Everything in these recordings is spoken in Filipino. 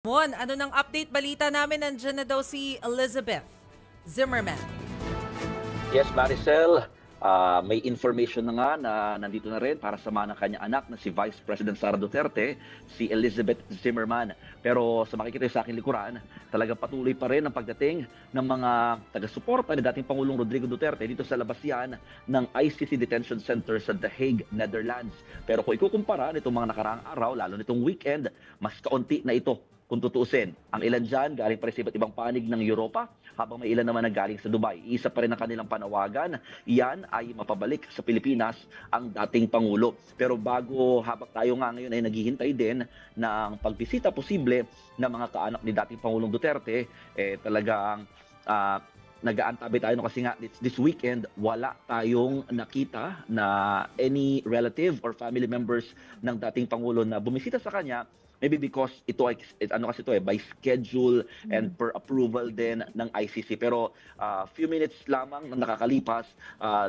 Mon, ano ng update balita namin? Nandiyan na daw si Elizabeth Zimmerman. Yes, Maricel, may information na nga na nandito na rin para samahan ng kanyang anak na si Vice President Sara Duterte, si Elizabeth Zimmerman. Pero sa makikita sa aking likuran, talagang patuloy pa rin ang pagdating ng mga taga-suporta ni dating Pangulong Rodrigo Duterte dito sa labas yan ng ICC Detention Center sa The Hague, Netherlands. Pero kung ikukumpara nitong mga nakaraang araw, lalo nitong weekend, mas kaunti na ito kung tutuusin. Ang ilan dyan, galing pa rin sa iba't ibang panig ng Europa, habang may ilan naman na galing sa Dubai. Isa pa rin ang kanilang panawagan, iyan ay mapabalik sa Pilipinas ang dating Pangulo. Pero bago habang tayo nga ngayon ay naghihintay din ng pagbisita posible ng mga kaanak ni dating Pangulong Duterte, talagang nag-aantabi tayo kasi nga this weekend wala tayong nakita na any relative or family members ng dating Pangulo na bumisita sa kanya. Maybe because ito ay by schedule and per approval din ng ICC. Pero few minutes lamang na nakakalipas,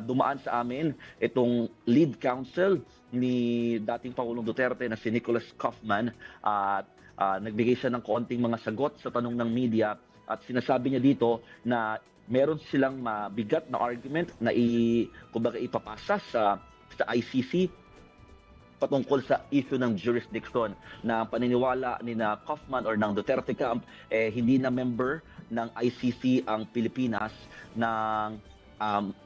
dumaan sa amin itong lead counsel ni dating Pangulong Duterte na si Nicholas Kaufman at nagbigay siya ng konting mga sagot sa tanong ng media at sinasabi niya dito na meron silang mabigat na argument na kumbaga ipapasa sa ICC patungkol sa issue ng jurisdiction na paniniwala ni na Kaufman or ng Duterte camp, hindi na member ng ICC ang Pilipinas nang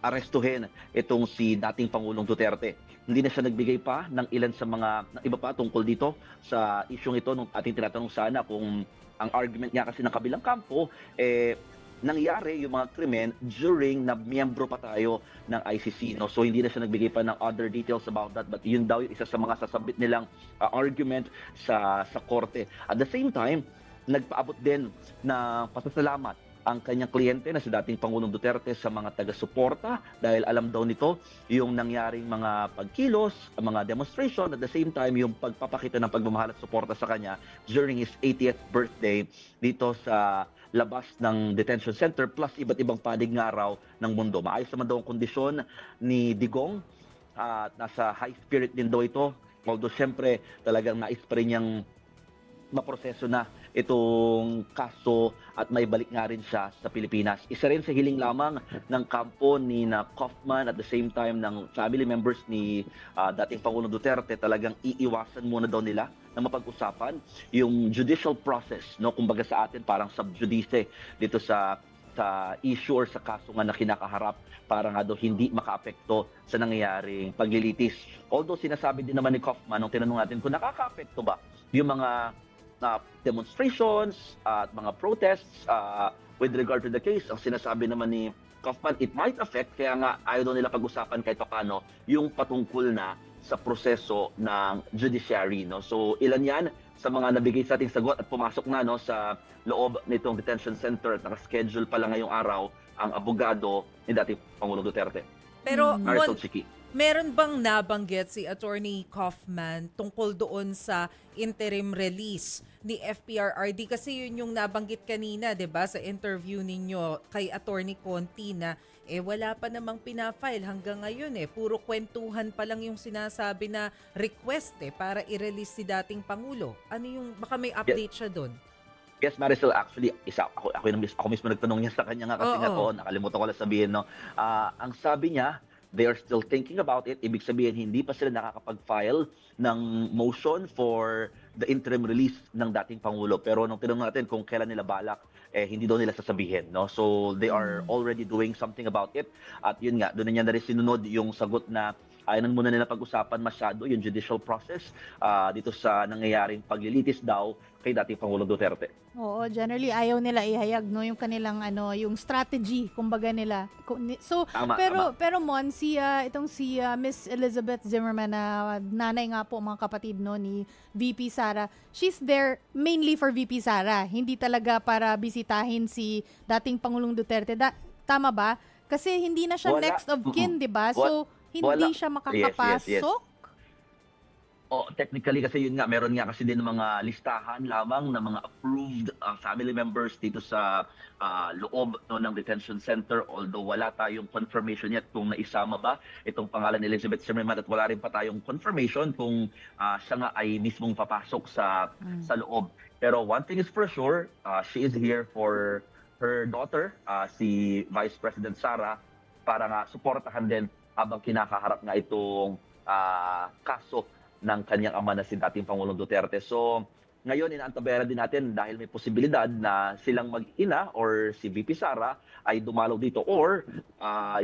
arestuhin itong si dating Pangulong Duterte. Hindi na siya nagbigay pa ng ilan sa mga iba pa tungkol dito sa isyung ito nung ating tinatanong sana kung ang argument niya kasi ng kabilang kampo, nangyari yung mga krimen during na miyembro pa tayo ng ICC. No? So hindi na siya nagbigay pa ng other details about that, but yun daw yung isa sa mga sasabit nilang argument sa korte. At the same time, nagpaabot din na pasasalamat ang kanyang kliyente na si dating Pangulong Duterte sa mga taga-suporta dahil alam daw nito yung nangyaring mga pagkilos, mga demonstration, at the same time yung pagpapakita ng pagmamahal at suporta sa kanya during his 80th birthday dito sa labas ng detention center plus iba't ibang panig nga raw ng mundo. Maayos naman daw ang kondisyon ni Digong at nasa high spirit din daw ito. Although siyempre talagang nais pa rin niyang maproseso na itong kaso at may balik nga rin siya sa Pilipinas. Isa rin sa hiling lamang ng kampo ni na Kaufman at the same time ng family members ni dating Pangulong Duterte, talagang iiwasan muna daw nila na mapag-usapan yung judicial process, no? Kumbaga sa atin parang sub judice dito sa issue or sa kaso nga na kinakaharap para nga daw hindi makaapekto sa nangyayaring paglilitis. Although sinasabi din naman ni Kaufman nung tinanong natin kung nakakaapekto ba yung mga demonstrations at mga protests with regard to the case, ang sinasabi naman ni Kaufman, it might affect, kaya nga ayaw daw nila pag-usapan kahit paano yung patungkol na sa proseso ng judiciary. No? So ilan yan sa mga nabigay sa ating sagot at pumasok na no, sa loob nitong detention center at nakaschedule pa lang ngayong araw ang abogado ni dating Pangulong Duterte. Pero Marisol Chiki. meron bang nabanggit si Attorney Kaufman tungkol doon sa interim release ni FPRRD? Kasi yun yung nabanggit kanina, 'di ba, sa interview ninyo kay Attorney Conti na wala pa namang pinafile hanggang ngayon puro kwentuhan pa lang yung sinasabi na request para i-release si dating Pangulo. Ano yung baka may update siya doon? Yes, Marisol, actually, ako mismo nagtanong niya sa kanya nga kasi nga nakalimutan ko lang sabihin, no. Ang sabi niya, they are still thinking about it. Ibig sabihin, hindi pa sila nakakapag-file ng motion for the interim release ng dating Pangulo. Pero nung tinanong natin kung kailan nila balak, hindi daw nila sasabihin. No? So they are already doing something about it. At yun nga, doon na niya na rin sinunod yung sagot na ayaw muna nila pag-usapan masyado yung judicial process dito sa nangyayaring paglilitis daw kay dating Pangulong Duterte. Oo, generally ayaw nila ihayag no yung kanilang yung strategy kumbaga nila. So Tama. pero Mon si Miss Elizabeth Zimmerman na nanay nga po mga kapatid no ni VP Sara. She's there mainly for VP Sara, hindi talaga para bisitahin si dating Pangulong Duterte. Tama ba? Kasi hindi na siya next of kin, 'di ba? So hindi siya makakapasok. Yes. O technically kasi yun nga, meron nga kasi din mga listahan lamang ng mga approved family members dito sa loob no, ng detention center, although wala tayong confirmation yet kung naisama ba itong pangalan ni Elizabeth Zimmerman, at wala rin pa tayong confirmation kung siya nga ay mismong papasok sa loob. Pero one thing is for sure, she is here for her daughter, si Vice President Sara, para nga suportahan din habang kinakaharap nga itong kaso ng kanyang ama na si dating Pangulong Duterte. So, ngayon inaantabayaran din natin dahil may posibilidad na silang mag-ina or si VP Sara ay dumalaw dito, or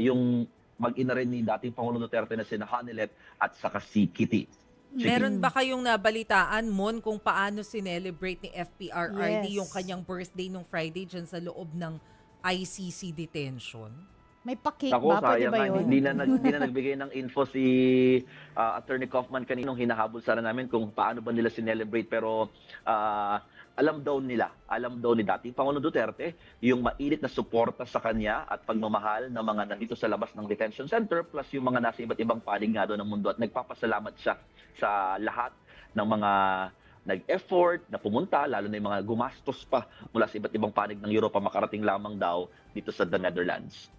yung mag-ina rin ni dating Pangulong Duterte na si Hanilet at saka si Kitty. Meron ba kayong nabalitaan, Mon, kung paano sinelebrate ni FPRRD Yes. yung kanyang birthday nung Friday dyan sa loob ng ICC detention? May pa-cake Ako, ba? Pwede sayang ba nga, yun? hindi na nagbigay ng info si Attorney Kaufman kaninong hinahabol sana namin kung paano ba nila sinelebrate, pero alam daw ni dating Pangulong Duterte yung mainit na suporta sa kanya at pagmamahal ng mga nandito sa labas ng detention center, plus yung mga nasa iba't ibang panig nga doon ng mundo, at nagpapasalamat siya sa lahat ng mga nag-effort na pumunta, lalo na yung mga gumastos pa mula sa iba't ibang panig ng Europa makarating lamang daw dito sa the Netherlands.